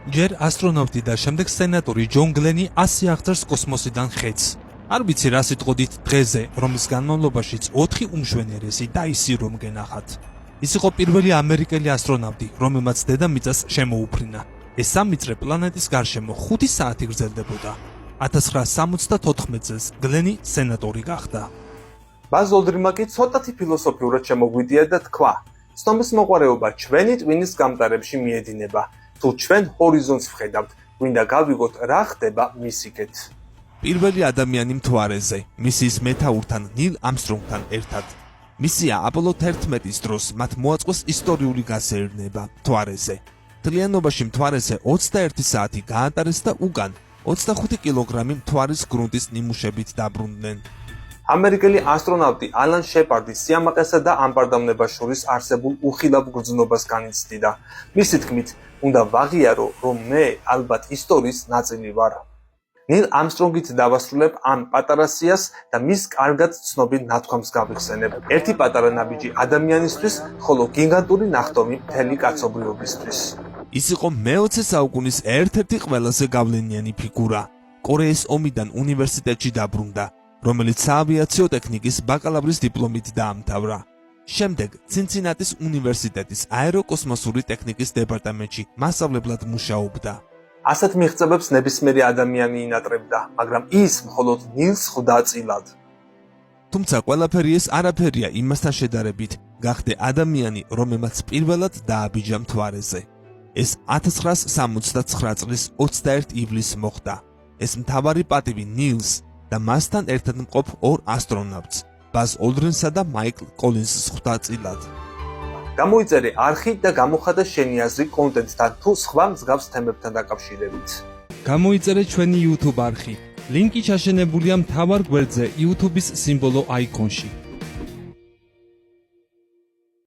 ჯერ ასტრონავტი და შემდეგ სენატორი ჯონ გლენი 100 აღწერს კოსმოსიდან ხედს. არ ვიცი რა სიტყოდით დღეზე, რომლის განმავლობაშიც 4 უმშვენიერესი და ისი რომ გენახათ. ის იყო პირველი ამერიკელი ასტრონავტი, რომელმაც დედამიწას შემოუფრინა. ეს სამიწრე პლანეტის გარშემო 5 საათი გრძელდებოდა. 1974 წელს გლენი სენატორი გახდა. ბაზ ოლდრიმმა კი ცოტათი ფილოსოფიურად შემოგვიდია და თქვა: ცნობის მოყვარეობა ჩვენი ტვინის გამტარებში მიედინება. თუ ჩვენ ჰორიზონტს ვხედავთ, გვინდა გავიგოთ რა ხდება მისიკეთ. პირველი ადამიანი მთვარეზე, მისიის მეთაურთან ნილ ამსტრონგთან ერთად. მისია აპოლო 11-ის დროს მათ მოაწყვეს ისტორიული გასეირნება მთვარეზე. მთლიანობაში მთვარეზე 21 საათი გაატარეს და უგან 25 კილოგრამი მთვარის გრუნტის ნიმუშებით დაბრუნდნენ. ამერიკელი ასტრონავტი ალან შეპარდი სიამაყესა და ამბარდამნებას შორის არსებულ უხილავ გრძნობას განიცდიდა. მისი თქმით, უნდა ვაღიარო, რომ მე ალბათ ისტორიის ნაწილი ვარ. ნილ ამსტრონგით დავასრულებ ამ პატარა სიას და მის კარგად ცნობილ ნათქვამს გავიხსენებ. ერთი პატარა ნაბიჯი ადამიანისთვის, ხოლო გიგანტური ნახტომი მთელი კაცობრიობისთვის. ის იყო მე-20 საუკუნის ერთ-ერთი ყველაზე გავლენიანი ფიგურა. კორეის ომიდან უნივერსიტეტში დაბრუნდა, რომელიც საავიაციო ტექნიკის ბაკალავრის დიპლომით დაამთავრა. შემდეგ ცინცინატის უნივერსიტეტის აეროკოსმოსური ტექნიკის დეპარტამენტში მასწავლებლად მუშაობდა. ასეთ მიღწევებს ნებისმიერი ადამიანი ინატრებდა, მაგრამ ის მხოლოდ ნილს ხვდა წილად. თუმცა ყველაფერი ეს არაფერია იმასთან შედარებით, გახდე ადამიანი, რომელმაც პირველად დააბიჯა მთვარეზე. ეს 1969 წლის 21 ივლისს მოხდა. ეს მთავარი პატივი ნილს და მასთან ერთად მყოფ 2 ასტრონავტს, ბაზ ოლდრინსა და მაიკლ კოლინზს ხვდა წილად. გამოიწერე არხი და გამოხატე შენი აზრი კონტენტთან თუ სხვა მსგავს თემებთან დაკავშირებით. გამოიწერე ჩვენი YouTube არხი. ლინკი ჩაშენებულია მთავარ გვერდზე YouTube-ის სიმბოლო აიკონში.